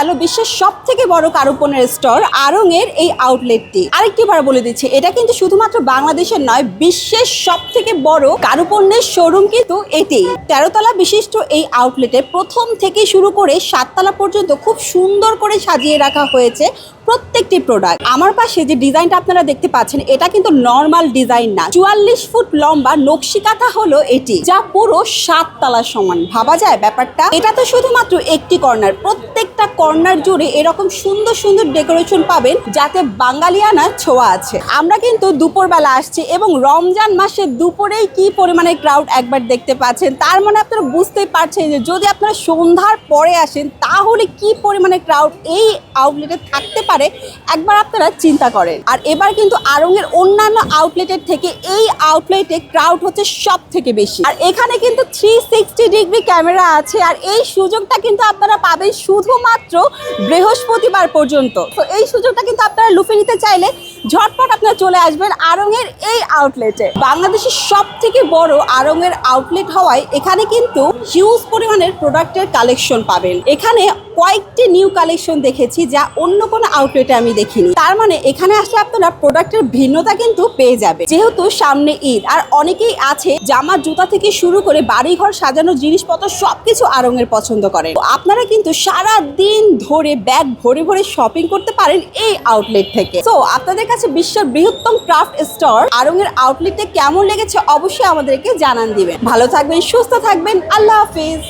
গেল বিশ্বের সবথেকে বড় কারুপণ্যের স্টোর আড়ং-এর এই আউটলেটটি। আরেকটিবার বলে দিচ্ছি, এটা কিন্তু শুধুমাত্র বাংলাদেশের নয়, বিশ্বের সবথেকে বড় কারুপণ্যের শোরুম কিন্তু এটি। 13 তলা বিশিষ্ট এই আউটলেটে প্রথম থেকে শুরু করে 7 তলা পর্যন্ত খুব সুন্দর করে সাজিয়ে রাখা হয়েছে প্রত্যেকটি প্রোডাক্ট। আমার পাশে যে ডিজাইনটা আপনারা দেখতে পাচ্ছেন, এটা কিন্তু নর্মাল ডিজাইন না, 44 ফুট লম্বা নকশি কাঁথা হলো এটি, যা পুরো 7 তলা সমান। ভাবা যায় ব্যাপারটা? এটা তো শুধুমাত্র একটি কর্নার, প্রত্যেকটা কর্নার জুড়ে এরকম সুন্দর সুন্দর ডেকোরেশন পাবেন, যাতে বাঙালিয়ানা ছোঁয়া আছে। আমরা কিন্তু দুপুরবেলা আসছি এবং রমজান মাসে দুপুরেই কি পরিমাণে ক্রাউড একবার দেখতে পাচ্ছেন। তার মানে আপনারা বুঝতেই পারছেন যে যদি আপনারা সন্ধ্যার পরে আসেন তাহলে কি পরিমাণে ক্রাউড এই আউটলেটে থাকতে পারে, একবার আপনারা চিন্তা করেন। আর এবার কিন্তু আড়ং-এর অন্যান্য আউটলেটের থেকে এই আউটলেটে ক্রাউড হচ্ছে সব থেকে বেশি। আর এখানে কিন্তু 360 ডিগ্রি ক্যামেরা আছে, আর এই সুযোগটা কিন্তু আপনারা পাবেন শুধুমাত্র বৃহস্পতিবার পর্যন্ত। তো এই সুযোগটা কিন্তু আপনারা লুফে নিতে চাইলে ঝটপট আপনারা চলে আসবেন আড়ং-এর এই আউটলেটে। বাংলাদেশের সব থেকে বড় আড়ং-এর আউটলেট হওয়ায় এখানে কিন্তু হিউজ পরিমাণের প্রোডাক্টের কালেকশন পাবেন। এখানে কয়েকটি নিউ কালেকশন দেখেছি যা অন্য কোনো আউটলেটে আমি দেখিনি। তার মানে এখানে আসলে আপনারা প্রোডাক্টের ভিন্নতা কিন্তু পেয়ে যাবে। যেহেতু সামনে ঈদ, আর অনেকেই আছে জামা জুতা থেকে শুরু করে বাড়িঘর সাজানোর জিনিসপত্র সবকিছু আড়ং-এর পছন্দ করেন। আপনারা কিন্তু সারা দিন ধরে ব্যাগ ভরে ভরে শপিং করতে পারেন এই আউটলেট থেকে। তো আপনাদের কাছে বিশ্বের বৃহত্তম ক্রাফট স্টোর আড়ং-এর আউটলেটে কেমন লেগেছে অবশ্যই আমাদেরকে জানান দিবেন। ভালো থাকবেন, সুস্থ থাকবেন, আল্লাহ হাফিজ।